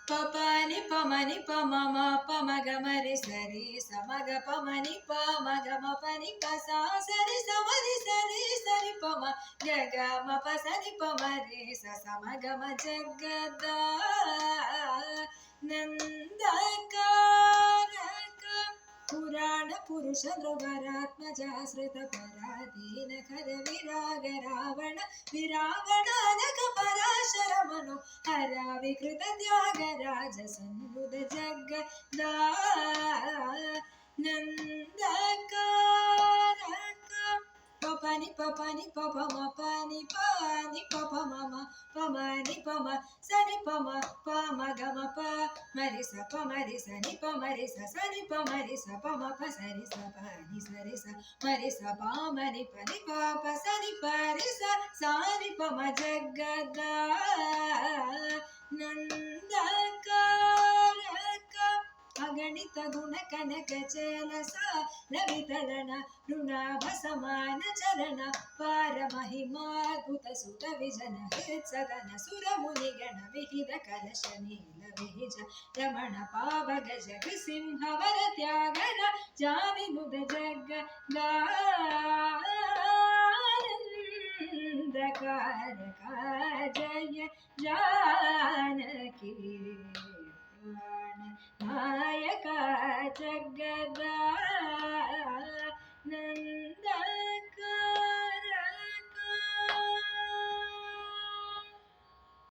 పపని పమని పమమ పమగమరి సరి సమగ పమని పమగమ పని పసా సరి సమరి సరి సరి పమ గగ మ పసని పమరి స సమగమ జగద నందకారక పురాణ పురుష నృవరాత్మజాశ్రిత పరాధీన ఖర విరాగ రావణ విరావణానక పరాశర మను హర వికృత త్యాగరాజ సన్నుద జగదా నందకారక పపని పపని పపమ పని పాని పపమమ పమని పమ సని పమ పమ గమ ప మరి స పమరి సని పమరి స సని పమరి స పమ ప సరి స పని సరి స మరి స పమని పని పాప సని పరి స సాని పమ జగదా నందకారక అగణిత గుణ కనక చలస లవితలన రుణాభ సమాన చలన పార మహిమాద్భుత సుత విజన హృత్సదన సురముని గణ విహిత కలశ నీల విహిజ రమణ పావగ జగ సింహ వర త్యాగర జావి ముద జగ గానందకారక జయ జానకి నాయక జగదా